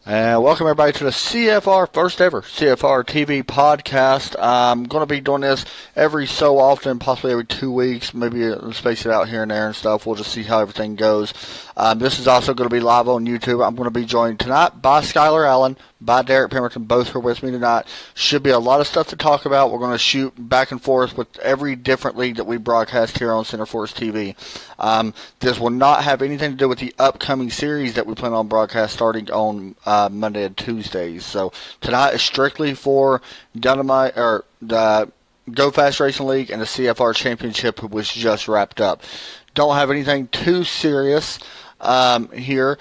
And welcome everybody to the CFR, first ever CFR TV podcast. I'm going to be doing this every so often, possibly every 2 weeks, maybe space it out here and there and stuff. We'll just see how everything goes. This is also going to be live on YouTube. I'm going to be joined tonight by Skylar Allen, by Derek Pemberton. Both are with me tonight. Should be a lot of stuff to talk about. We're going to shoot back and forth with every different league that we broadcast here on Center Force TV. This will not have anything to do with the upcoming series that we plan on broadcast starting on Monday and Tuesdays. So tonight is strictly for Dynamite or the Go Fast Racing League and the CFR Championship, which just wrapped up. Don't have anything too serious here.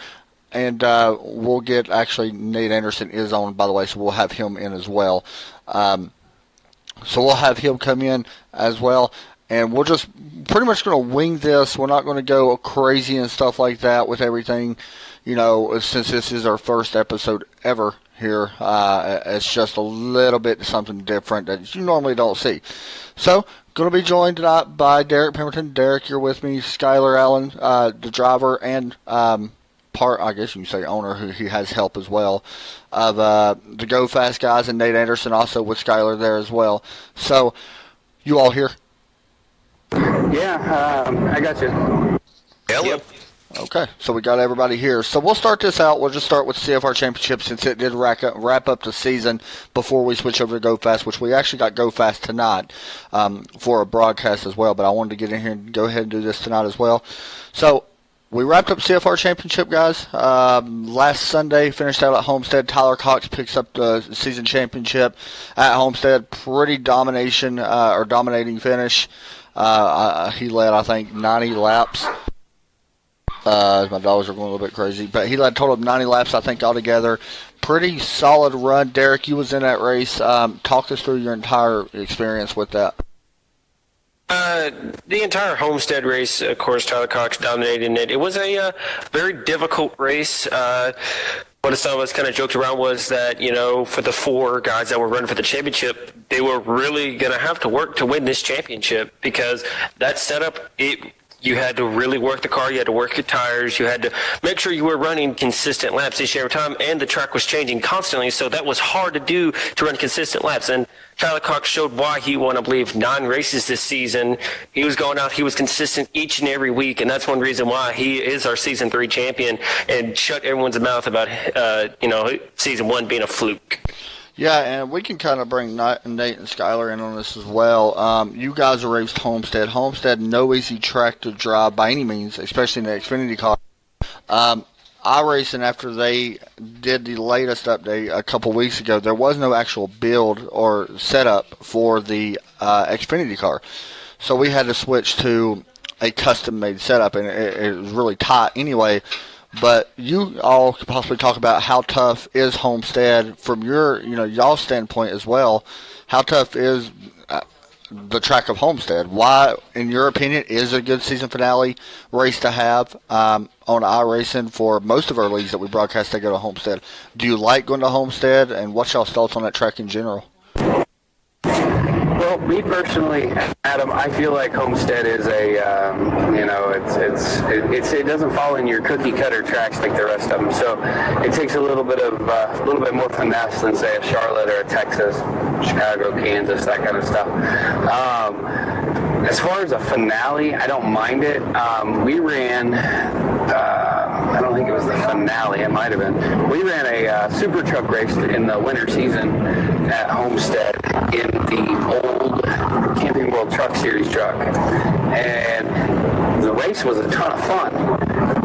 And we'll get, actually, Nate Anderson is on, by the way, so we'll have him in as well. So we'll have him come in as well. And we're just pretty much going to wing this. We're not going to go crazy and stuff like that with everything, since this is our first episode ever here. It's just a little bit something different that you normally don't see. So, going to be joined tonight by Derek Pemberton. Derek, you're with me. Skylar Allen, the driver, and I guess you can say owner, who he has help as well, of the Go Fast guys, and Nate Anderson also with Skylar there as well. So, you all here? Yeah, I got you. Yep. Okay, so we got everybody here. So we'll start this out. We'll just start with the CFR Championship since it did wrap up the season before we switch over to Go Fast, which we actually got Go Fast tonight for a broadcast as well. But I wanted to get in here and go ahead and do this tonight as well. So we wrapped up CFR Championship, guys. Last Sunday, finished out at Homestead. Tyler Cox picks up the season championship at Homestead. Pretty dominating finish. He led, I think, 90 laps. My dogs are going a little bit crazy. But he led a total of 90 laps, I think, altogether. Pretty solid run. Derek, you was in that race. Talk us through your entire experience with that. The entire Homestead race, of course, Tyler Cox dominated it. It was a very difficult race. What some of us kind of joked around was that, for the four guys that were running for the championship, they were really going to have to work to win this championship because that setup, you had to really work the car, you had to work your tires, you had to make sure you were running consistent laps each and every time, and the track was changing constantly, so that was hard to do to run consistent laps. And Tyler Cox showed why he won, I believe, 9 races this season. He was going out, he was consistent each and every week, and that's one reason why he is our Season 3 champion and shut everyone's mouth about, Season 1 being a fluke. Yeah, and we can kind of bring Nate and Skylar in on this as well. You guys are raced Homestead. Homestead, no easy track to drive by any means, especially in the Xfinity car. iRacing, after they did the latest update a couple weeks ago, there was no actual build or setup for the Xfinity car. So we had to switch to a custom-made setup, and it was really tight anyway. But you all could possibly talk about how tough is Homestead from your, y'all's standpoint as well. How tough is the track of Homestead? Why, in your opinion, is a good season finale race to have on iRacing for most of our leagues that we broadcast? They go to Homestead. Do you like going to Homestead, and what's y'all's thoughts on that track in general? Well, me personally, Adam, I feel like Homestead is it doesn't fall in your cookie cutter tracks like the rest of them. So it takes a little bit more finesse than say a Charlotte or a Texas, Chicago, Kansas, that kind of stuff. As far as a finale, I don't mind it. We ran. I don't think it was the finale. It might have been. We ran a super truck race in the winter season at Homestead in the old Camping World Truck Series truck, and the race was a ton of fun.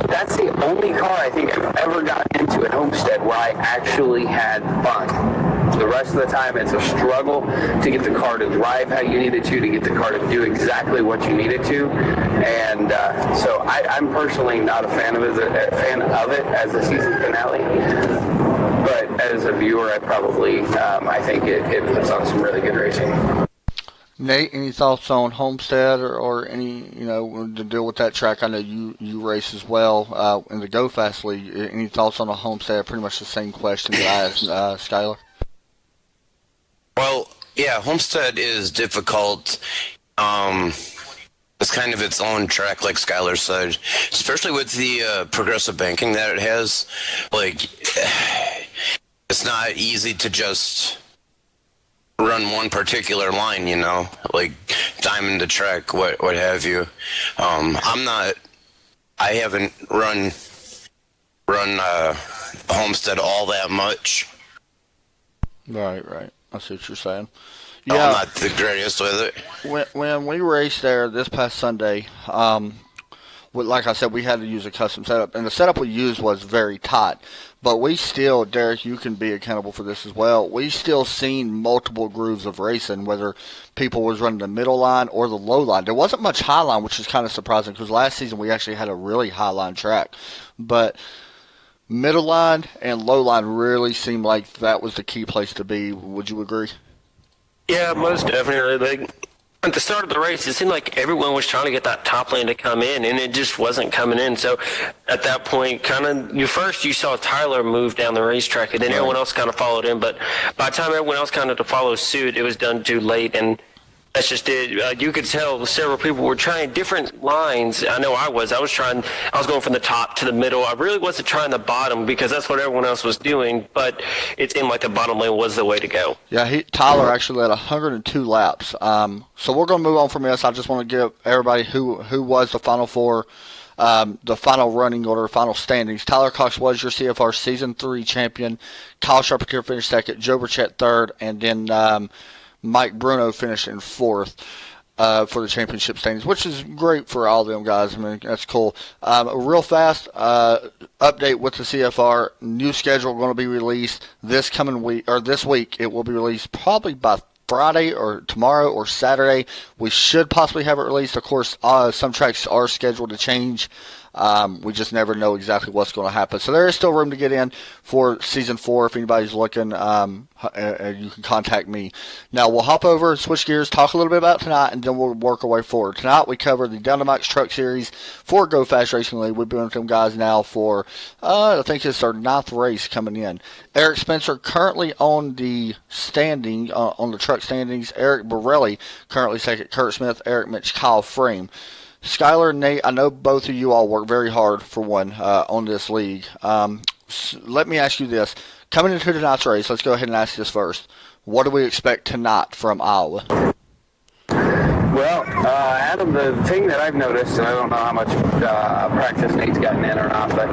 That's the only car I think I've ever gotten into at Homestead where I actually had fun. The rest of the time, it's a struggle to get the car to drive how you need it to get the car to do exactly what you need it to. And so I'm personally not a fan of it as a season finale. But as a viewer, I think it puts on some really good racing. Nate, any thoughts on Homestead or any, to deal with that track? I know you race as well in the Go Fast League. Any thoughts on a Homestead? Pretty much the same question that I asked Skylar. Well, yeah, Homestead is difficult. It's kind of its own track, like Skylar said, especially with the progressive banking that it has. Like, it's not easy to just run one particular line, like diamond to track, what have you. I haven't run Homestead all that much. Right. I see what you're saying. Yeah, Yeah, I'm not the greatest with it. when we raced there this past Sunday, like I said, we had to use a custom setup, and the setup we used was very tight. But we still, Derek, you can be accountable for this as well. We still seen multiple grooves of racing, whether people was running the middle line or the low line. There wasn't much high line, which is kind of surprising because last season we actually had a really high line track. But middle line and low line really seemed like that was the key place to be. Would you agree? Yeah, most definitely. Like, at the start of the race, it seemed like everyone was trying to get that top lane to come in, and it just wasn't coming in. So at that point, you saw Tyler move down the racetrack, and then everyone else kind of followed in. But by the time everyone else kind of to follow suit, it was done too late, and that's just it. You could tell several people were trying different lines. I know I was. I was going from the top to the middle. I really wasn't trying the bottom because that's what everyone else was doing, but it seemed like the bottom lane was the way to go. Yeah, Tyler actually led 102 laps. So we're going to move on from this. I just want to give everybody who was the final four, the final running order, final standings. Tyler Cox was your CFR Season 3 champion. Kyle Charpentier finished second. Joe Burchett third. And then Mike Bruno finished in fourth for the championship standings, which is great for all of them guys. I mean, that's cool. Real fast update with the CFR. New schedule going to be released this week. It will be released probably by Friday or tomorrow or Saturday. We should possibly have it released. Of course, some tracks are scheduled to change. We just never know exactly what's going to happen. So there is still room to get in for Season 4 if anybody's looking. You can contact me. Now we'll hop over and switch gears, talk a little bit about tonight, and then we'll work our way forward. Tonight we cover the Down to Max Truck Series for Go Fast Racing League. We've been with them guys now for, I think it's their 9th race coming in. Eric Spencer currently on the standing, on the truck standings. Eric Borelli currently second. Kurt Smith, Eric Mitch, Kyle Frame. Skylar, Nate, I know both of you all work very hard for one on this league. Let me ask you this. Coming into tonight's race, let's go ahead and ask this first. What do we expect tonight from Iowa? Well, Adam, the thing that I've noticed, and I don't know how much practice Nate's gotten in or not, but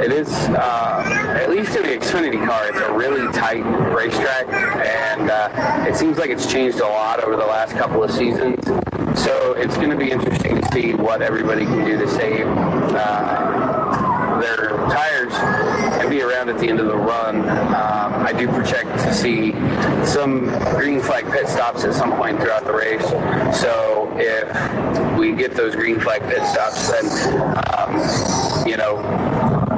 it is, at least in the Xfinity car, it's a really tight racetrack, and it seems like it's changed a lot over the last couple of seasons. So it's going to be interesting to see what everybody can do to save their tires and be around at the end of the run. I do project to see some green flag pit stops at some point throughout the race. So if we get those green flag pit stops, then,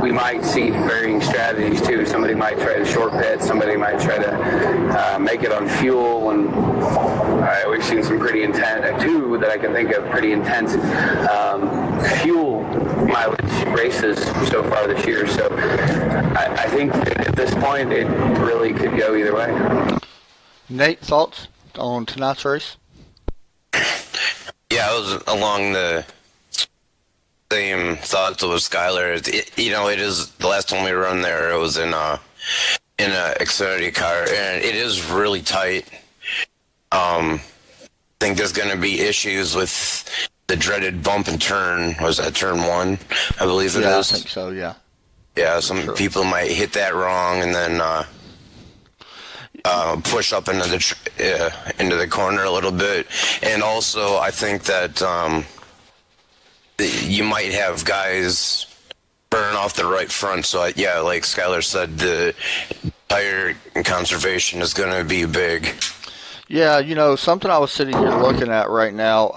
we might see varying strategies too. Somebody might try to short pit. Somebody might try to make it on fuel. And we've seen some pretty intense, two that I can think of, pretty intense fuel mileage races so far this year. So I think that at this point it really could go either way. Nate, thoughts on tonight's race? Yeah, I was along the same thoughts with Skylar. It is the last time we run there. It was in a Xfinity car, and it is really tight. I think there's going to be issues with the dreaded bump and turn. Was that turn 1? I believe it is. Yeah, I think so. Yeah. Yeah, some people might hit that wrong and then push up into the corner a little bit. And also, I think that you might have guys burn off the right front. So, like Skylar said, the tire conservation is going to be big. Yeah, something I was sitting here looking at right now,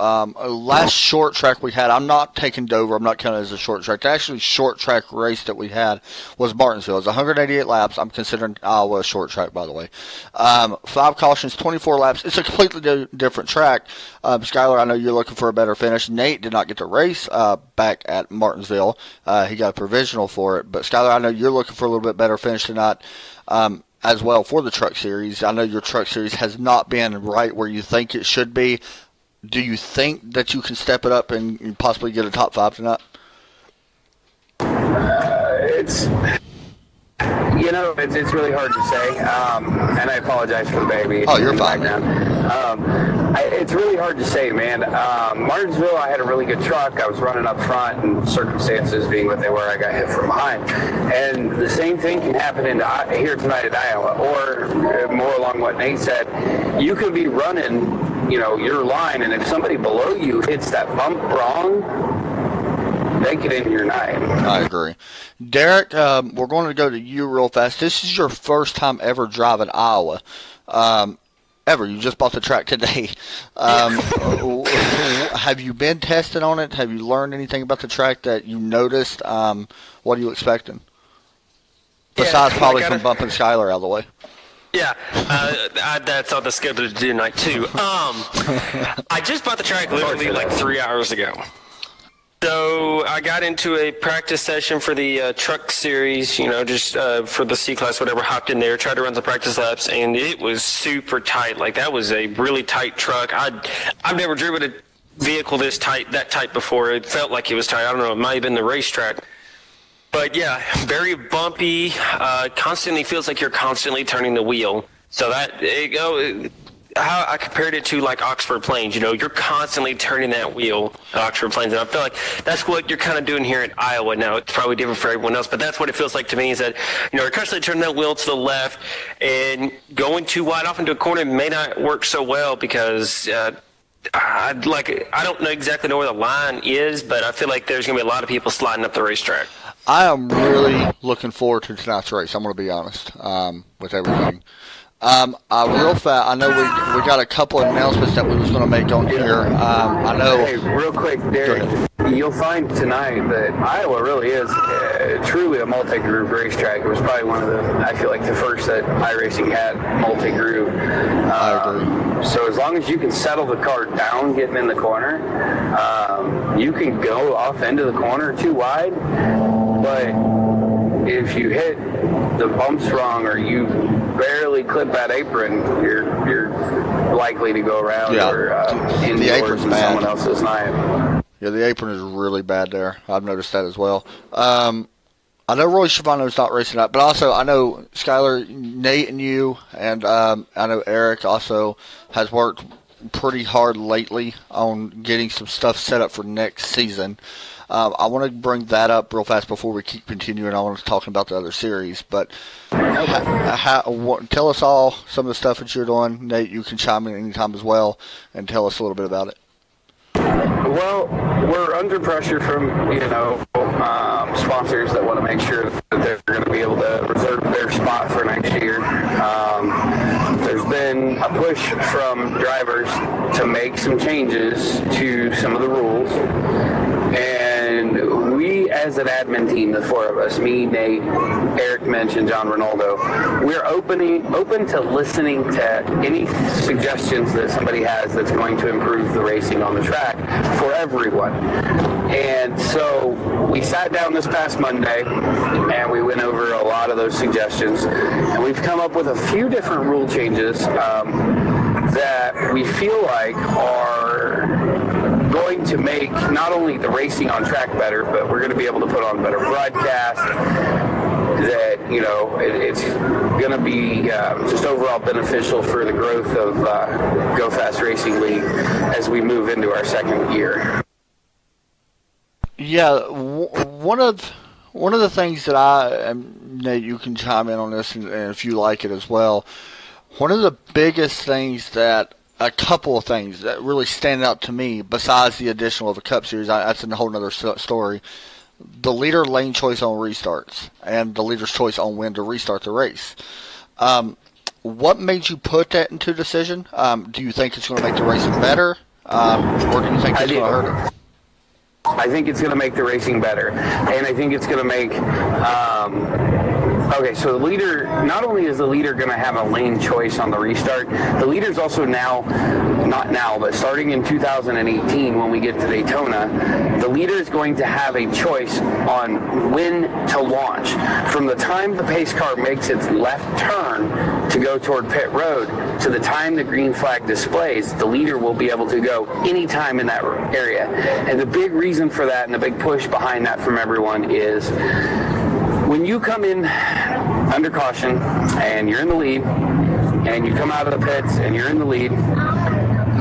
last short track we had, I'm not taking Dover, I'm not counting it as a short track. The actually short track race that we had was Martinsville. It was 188 laps. I'm considering Iowa a short track, by the way. 5 cautions, 24 laps. It's a completely different track. Skylar, I know you're looking for a better finish. Nate did not get to race back at Martinsville. He got a provisional for it. But Skylar, I know you're looking for a little bit better finish tonight. As well for the truck series. I know your truck series has not been right where you think it should be. Do you think that you can step it up and possibly get a top 5 tonight? You know, it's really hard to say, and I apologize for the baby. Oh, you're fine. It's really hard to say, man. Martinsville, I had a really good truck. I was running up front, and circumstances being what they were, I got hit from behind. And the same thing can happen here tonight at Iowa, or more along what Nate said. You could be running, your line, and if somebody below you hits that bump wrong, they get into your night. I agree. Derek, we're going to go to you real fast. This is your first time ever driving Iowa. Ever. You just bought the track today. Have you been tested on it? Have you learned anything about the track that you noticed? What are you expecting? Besides probably from bumping Skylar out of the way. Yeah, that's on the schedule to do tonight, too. I just bought the track literally like 3 hours ago. So I got into a practice session for the truck series, just for the C-Class, whatever, hopped in there, tried to run some practice laps, and it was super tight. Like, that was a really tight truck. I've never driven a vehicle that tight before. It felt like it was tight. I don't know, it might have been the racetrack. But, yeah, very bumpy, constantly feels like you're constantly turning the wheel. So how I compared it to like Oxford Plains, you're constantly turning that wheel at Oxford Plains, and I feel like that's what you're kind of doing here in Iowa now. It's probably different for everyone else, but that's what it feels like to me, is that you're constantly turning that wheel to the left, and going too wide off into a corner may not work so well because I don't exactly know where the line is, but I feel like there's going to be a lot of people sliding up the racetrack. I am really looking forward to tonight's race. I'm going to be honest with everything. Real fast, I know we got a couple of announcements that we was going to make on here. I know. Hey, real quick, Derek, you'll find tonight that Iowa really is truly a multi-groove racetrack. It was probably I feel like the first that iRacing had multi-groove. I agree. So as long as you can settle the car down getting in the corner, you can go off into the corner too wide, but if you hit the bumps wrong or you barely clip that apron, you're likely to go around or indoors in someone else's night. Yeah, the apron is really bad there. I've noticed that as well. I know Roy Schiavone's not racing that, but also I know Skylar, Nate, and you, and I know Eric also has worked pretty hard lately on getting some stuff set up for next season. I want to bring that up real fast before we keep continuing on talking about the other series. But tell us all some of the stuff that you're doing. Nate, you can chime in anytime as well and tell us a little bit about it. Well, we're under pressure from, sponsors that want to make sure that they're going to be able to reserve their spot for next year. There's been a push from drivers to make some changes to some of the rules. And we, as an admin team, the four of us, me, Nate, Eric mentioned John Ronaldo, we're open to listening to any suggestions that somebody has that's going to improve the racing on the track for everyone. And so we sat down this past Monday and we went over a lot of those suggestions, and we've come up with a few different rule changes that we feel like are going to make not only the racing on track better, but we're going to be able to put on better broadcast, that, it's going to be just overall beneficial for the growth of Go Fast Racing League as we move into our second year. Yeah, one of the things that Nate, you can chime in on this, and if you like it as well, one of the biggest things a couple of things that really stand out to me, besides the additional of a Cup Series, that's a whole other story, the leader lane choice on restarts and the leader's choice on when to restart the race. What made you put that into decision? Do you think it's going to make the racing better, or do you think it's going to hurt it? I think it's going to make the racing better, and I think it's going to make so the leader, not only is the leader going to have a lane choice on the restart, the leader's also but starting in 2018 when we get to Daytona, the leader is going to have a choice on when to launch. From the time the pace car makes its left turn to go toward pit road to the time the green flag displays, the leader will be able to go anytime in that area. And the big reason for that and the big push behind that from everyone is when you come in under caution and you're in the lead, and you come out of the pits and you're in the lead,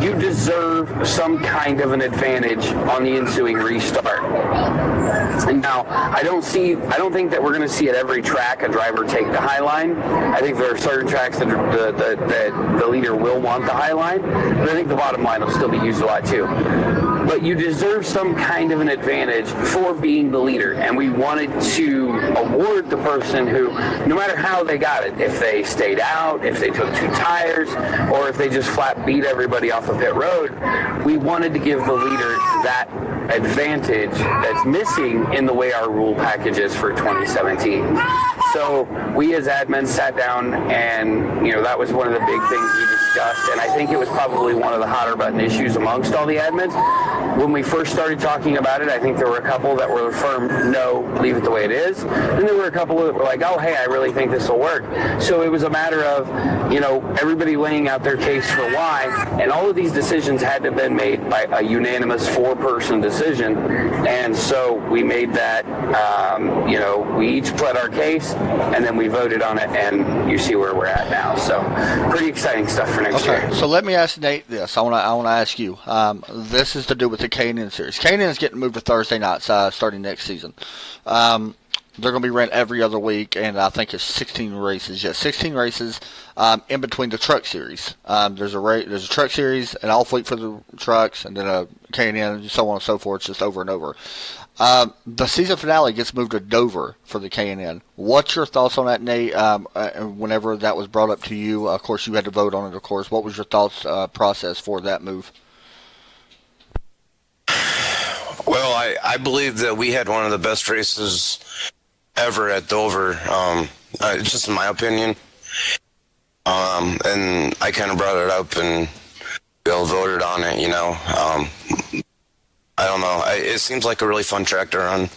you deserve some kind of an advantage on the ensuing restart. And now, I don't think that we're going to see at every track a driver take the high line. I think there are certain tracks that the leader will want the high line, but I think the bottom line will still be used a lot too. But you deserve some kind of an advantage for being the leader, and we wanted to award the person who, no matter how they got it, if they stayed out, if they took 2 tires, or if they just flat beat everybody off the pit road, we wanted to give the leader that advantage that's missing in the way our rule package is for 2017. So we as admins sat down, and that was one of the big things we discussed, and I think it was probably one of the hotter button issues amongst all the admins. When we first started talking about it, I think there were a couple that were firm, no, leave it the way it is, and there were a couple that were like, oh, hey, I really think this will work. So it was a matter of everybody laying out their case for why, and all of these decisions had to have been made by a unanimous 4-person decision. And so we made that, we each pled our case, and then we voted on it, and you see where we're at now. So pretty exciting stuff for next year. So let me ask Nate this. I want to ask you. This is to do with the K&N series. K&N is getting moved to Thursday nights starting next season. They're going to be ran every other week, and I think it's 16 races. Yeah, 16 races in between the truck series. There's a truck series, an off week for the trucks, and then a K&N, and so on and so forth, just over and over. The season finale gets moved to Dover for the K&N. What's your thoughts on that, Nate? Whenever that was brought up to you, of course, you had to vote on it, of course. What was your thoughts process for that move? Well, I believe that we had one of the best races ever at Dover, just in my opinion. And I kind of brought it up, and we all voted on it, I don't know. It seems like a really fun track to run.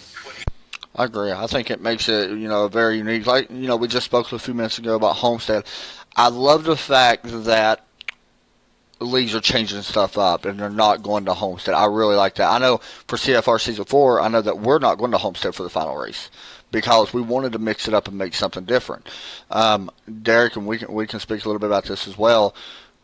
I agree. I think it makes it, very unique. Like, we just spoke a few minutes ago about Homestead. I love the fact that leagues are changing stuff up and they're not going to Homestead. I really like that. I know for CFR Season 4, I know that we're not going to Homestead for the final race because we wanted to mix it up and make something different. Derek, and we can speak a little bit about this as well.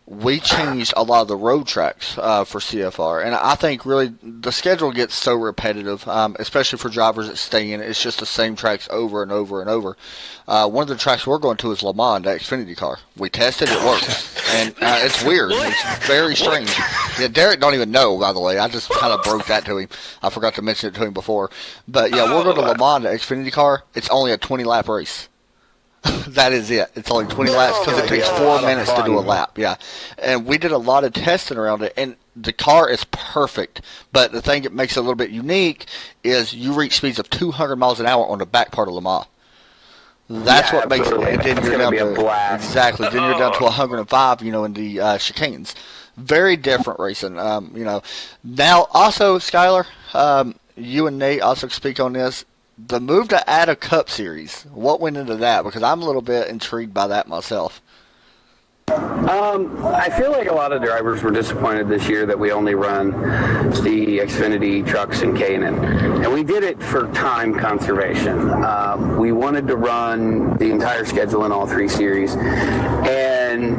We changed a lot of the road tracks for CFR, and I think really the schedule gets so repetitive, especially for drivers that stay in it. It's just the same tracks over and over and over. One of the tracks we're going to is Le Mans, the Xfinity car. We tested, it works, and it's weird. It's very strange. Yeah, Derek don't even know, by the way. I just kind of broke that to him. I forgot to mention it to him before. But yeah, we're going to Le Mans, the Xfinity car. It's only a 20-lap race. That is it. It's only 20 laps because it takes 4 minutes to do a lap. Yeah. And we did a lot of testing around it, and the car is perfect. But the thing that makes it a little bit unique is you reach speeds of 200 miles an hour on the back part of Le Mans. That's what makes it. And then you're down to exactly. Then you're down to 105. In the chicanes. Very different racing. Now also Skylar, you and Nate also speak on this. The move to add a Cup Series, what went into that? Because I'm a little bit intrigued by that myself. I feel like a lot of drivers were disappointed this year that we only run the Xfinity trucks and K&N. And we did it for time conservation. We wanted to run the entire schedule in all 3 series. And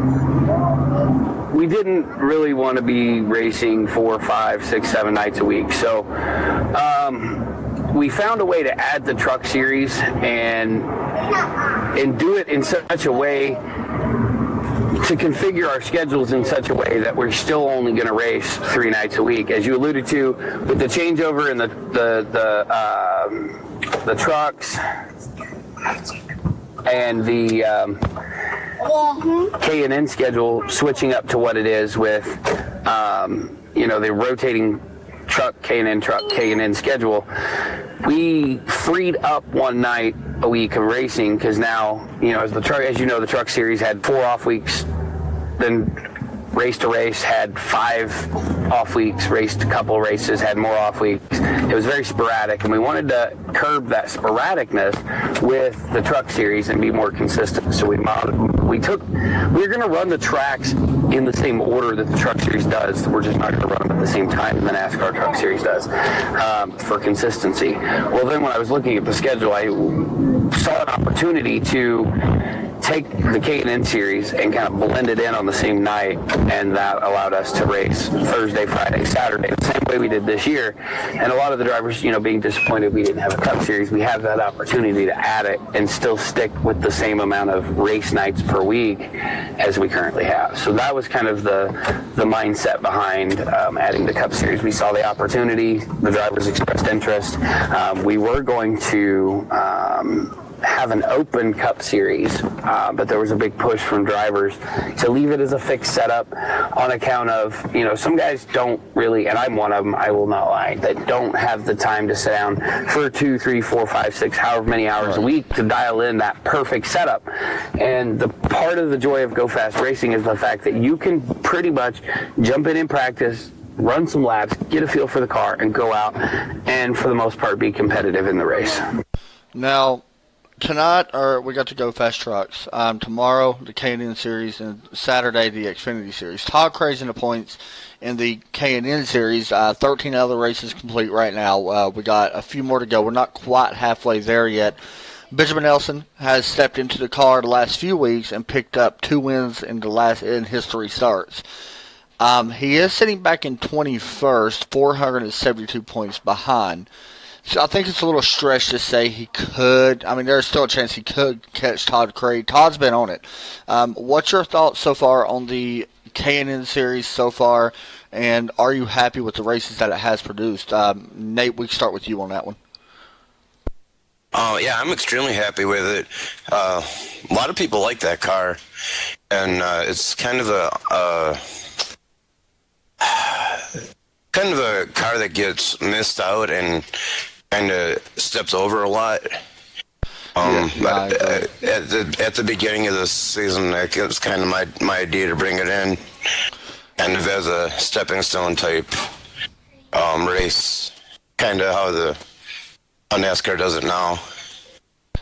we didn't really want to be racing 4, 5, 6, 7 nights a week. So we found a way to add the truck series and do it in such a way to configure our schedules in such a way that we're still only going to race 3 nights a week. As you alluded to, with the changeover in the trucks and the K&N schedule switching up to what it is with the rotating truck, K&N schedule, we freed up 1 night a week of racing because now, as the truck series had 4 off weeks, then raced a race, had 5 off weeks, raced a couple races, had more off weeks. It was very sporadic, and we wanted to curb that sporadicness with the truck series and be more consistent. So we're going to run the tracks in the same order that the truck series does. We're just not going to run them at the same time that the NASCAR truck series does, for consistency. Well, then when I was looking at the schedule, I saw an opportunity to take the K&N series and kind of blend it in on the same night, and that allowed us to race Thursday, Friday, Saturday, the same way we did this year. And a lot of the drivers, being disappointed we didn't have a Cup series, we have that opportunity to add it and still stick with the same amount of race nights per week as we currently have. So that was kind of the mindset behind adding the Cup series. We saw the opportunity, the drivers expressed interest. We were going to have an open Cup series, but there was a big push from drivers to leave it as a fixed setup on account of, some guys don't really, and I'm one of them, I will not lie, that don't have the time to sit down for 2, 3, 4, 5, 6, however many hours a week to dial in that perfect setup. And the part of the joy of Go Fast Racing is the fact that you can pretty much jump in practice, run some laps, get a feel for the car, and go out and, for the most part, be competitive in the race. Now, tonight, we got to Go Fast Trucks. Tomorrow, the K&N Series, and Saturday, the Xfinity Series. Todd Cray's in the points in the K&N Series. 13 other races complete right now. We got a few more to go. We're not quite halfway there yet. Benjamin Nelson has stepped into the car the last few weeks and picked up 2 wins in his 3 starts. He is sitting back in 21st, 472 points behind. So I think it's a little stretch to say he could. I mean, there's still a chance he could catch Todd Cray. Todd's been on it. What's your thoughts so far on the K&N Series so far, and are you happy with the races that it has produced? Nate, we can start with you on that one. Oh, yeah, I'm extremely happy with it. A lot of people like that car, and it's kind of a car that gets missed out and kind of steps over a lot. But at the beginning of the season, it was kind of my idea to bring it in, kind of as a stepping stone type race, kind of how NASCAR does it now.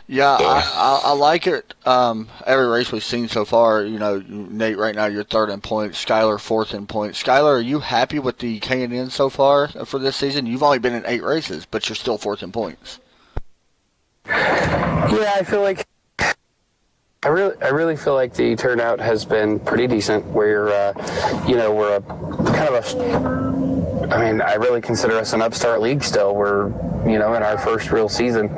Yeah, I like it. Every race we've seen so far, Nate, right now you're 3rd in points, Skylar 4th in points. Skylar, are you happy with the K&N so far for this season? You've only been in 8 races, but you're still 4th in points. Yeah, I feel like I really feel like the turnout has been pretty decent. We're we're a kind of I really consider us an upstart league still. We're in our first real season.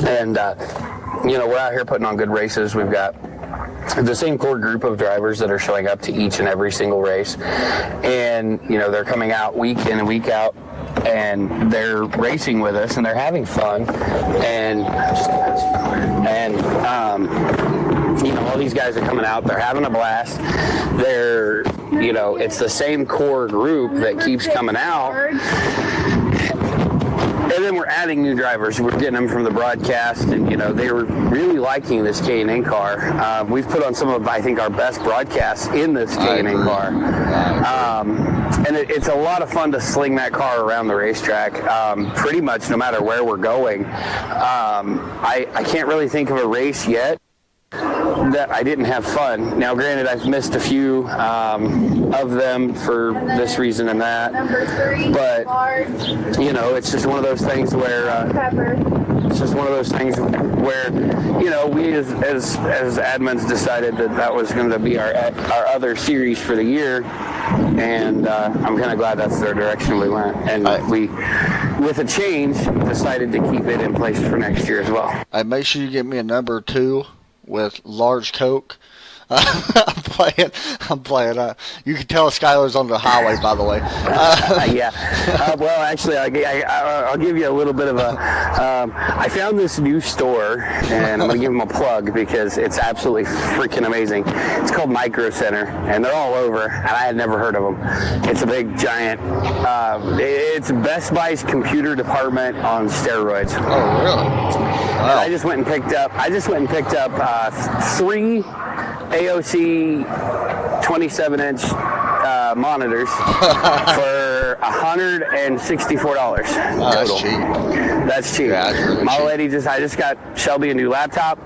And, we're out here putting on good races. We've got the same core group of drivers that are showing up to each and every single race. And, they're coming out week in and week out, and they're racing with us, and they're having fun. And all these guys are coming out. They're having a blast. They're, it's the same core group that keeps coming out. And then we're adding new drivers. We're getting them from the broadcast, and they were really liking this K&N car. We've put on some of, I think, our best broadcasts in this K&N car, and it's a lot of fun to sling that car around the racetrack. Pretty much, no matter where we're going. I can't really think of a race yet that I didn't have fun. Now, granted, I've missed a few of them for this reason and that, but it's just one of those things where we as admins decided that was going to be our other series for the year, and I'm kind of glad that's the direction we went, and we, with a change, decided to keep it in place for next year as well. Make sure you get me a number 2 with large Coke. I'm playing. You can tell Skylar's on the highway, by the way. Yeah. Well, actually, I'll give you a little bit of a. I found this new store, and I'm going to give them a plug because it's absolutely freaking amazing. It's called Micro Center, and they're all over, and I had never heard of them. It's a big, giant. It's Best Buy's computer department on steroids. Oh, really? Wow. I just went and picked up 3 AOC 27-inch monitors for $164. Oh, that's cheap. That's cheap. Yeah, that's really My cheap. lady I just got Shelby a new laptop.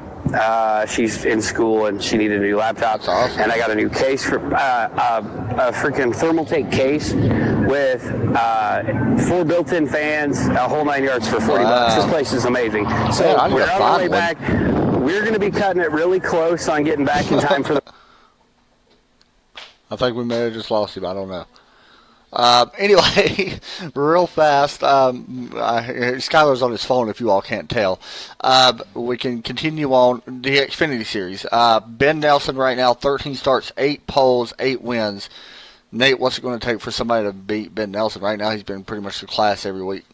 She's in school and she needed a new laptop. That's awesome. And I got a new case for a freaking thermal take case with 4 built-in fans, a whole 9 yards for $40. Wow. This place is amazing. So Man, I need we're to on our way find one. back. We're going to be cutting it really close on getting back in time for the. I think we may have just lost him. I don't know. Anyway, real fast, Skylar's on his phone if you all can't tell. We can continue on the Xfinity Series. Ben Nelson right now, 13 starts, 8 poles, 8 wins. Nate, what's it going to take for somebody to beat Ben Nelson? Right now he's been pretty much the class every week.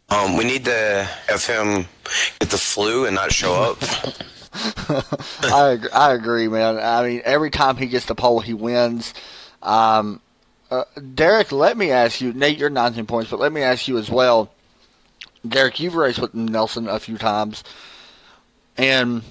We need to have him get the flu and not show up. I agree, man. I mean, every time he gets the pole, he wins. Derek, let me ask you, Nate, you're 19 points, but let me ask you as well. Derek, you've raced with Nelson a few times, and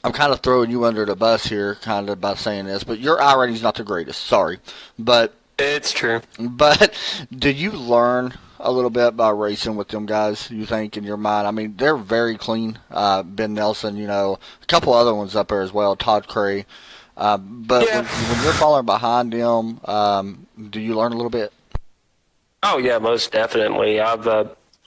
I'm kind of throwing you under the bus here, kind of by saying this, but your I rating's not the greatest. Sorry, but It's true. But do you learn a little bit by racing with them guys, you think, in your mind? I mean, they're very clean. Ben Nelson, you know, a couple other ones up there as well, Todd Cray. But Yeah. when you're following behind them, do you learn a little bit? Oh, yeah, most definitely. I've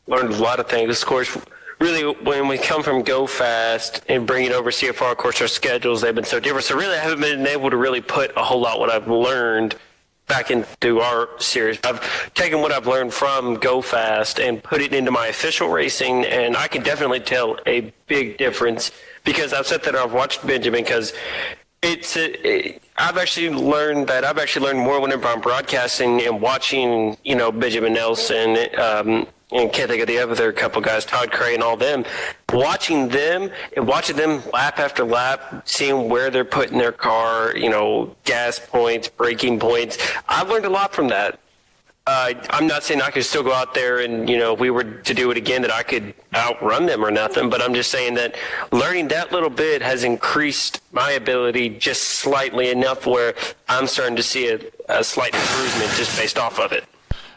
learned a lot of things. Of course, really, when we come from Go Fast and bring it over CFR, of course, our schedules, they've been so different. So really, I haven't been able to really put a whole lot what I've learned back into our series. I've taken what I've learned from Go Fast and put it into my official racing, and I can definitely tell a big difference because I've said that I've watched Benjamin because I've actually learned more whenever I'm broadcasting and watching, you know, Benjamin Nelson, and can't think of the other couple guys, Todd Cray and all them, watching them lap after lap, seeing where they're putting their car, you know, gas points, braking points. I've learned a lot from that. I'm not saying I could still go out there and, you know, if we were to do it again, that I could outrun them or nothing, but I'm just saying that learning that little bit has increased my ability just slightly enough where I'm starting to see a slight improvement just based off of it.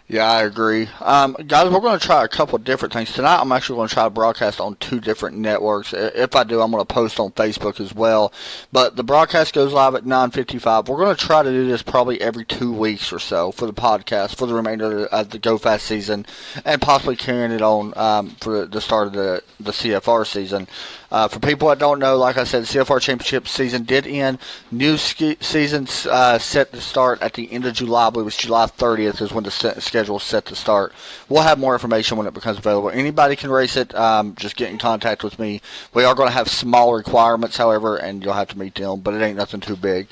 Yeah, I agree. Guys, we're going to try a couple of different things. Tonight, I'm actually going to try to broadcast on 2 different networks. If I do, I'm going to post on Facebook as well. But the broadcast goes live at 9:55. We're going to try to do this probably every 2 weeks or so for the podcast for the remainder of the Go Fast season and possibly carrying it on for the start of the CFR season. For people that don't know, like I said, the CFR Championship season did end. New season set to start at the end of July. I believe it was July 30th is when the schedule is set to start. We'll have more information when it becomes available. Anybody can race it. Just get in contact with me. We are going to have small requirements, however, and you'll have to meet them, but it ain't nothing too big.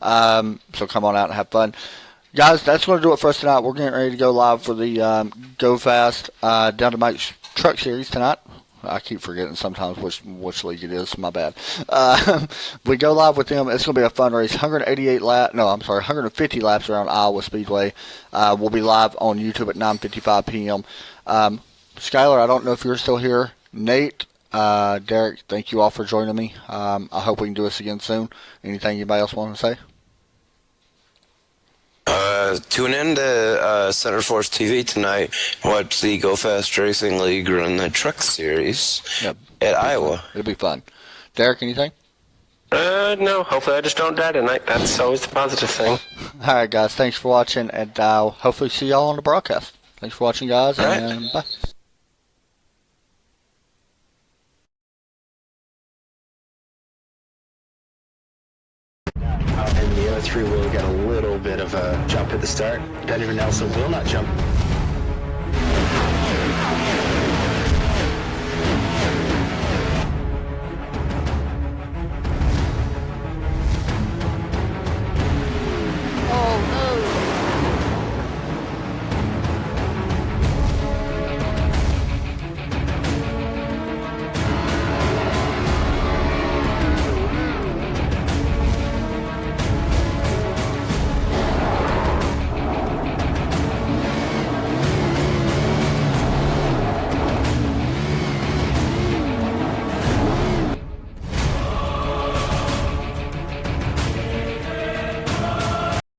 So come on out and have fun. Guys, that's going to do it for us tonight. We're getting ready to go live for the Go Fast Down to Mike's Truck Series tonight. I keep forgetting sometimes which league it is. My bad. We go live with them. It's going to be a fun race. 150 laps around Iowa Speedway. We'll be live on YouTube at 9:55 p.m. Skylar, I don't know if you're still here. Nate, Derek, thank you all for joining me. I hope we can do this again soon. Anything anybody else want to say? Tune in to Center Force TV tonight. Watch the Go Fast Racing League run the Truck Series at Iowa. It'll be fun. Derek, anything? No, hopefully I just don't die tonight. That's always the positive thing. All right, guys. Thanks for watching, and I'll hopefully see y'all on the broadcast. Thanks for watching, guys, and bye. And the other 3 will get a little bit of a jump at the start. Benjamin Nelson will not jump.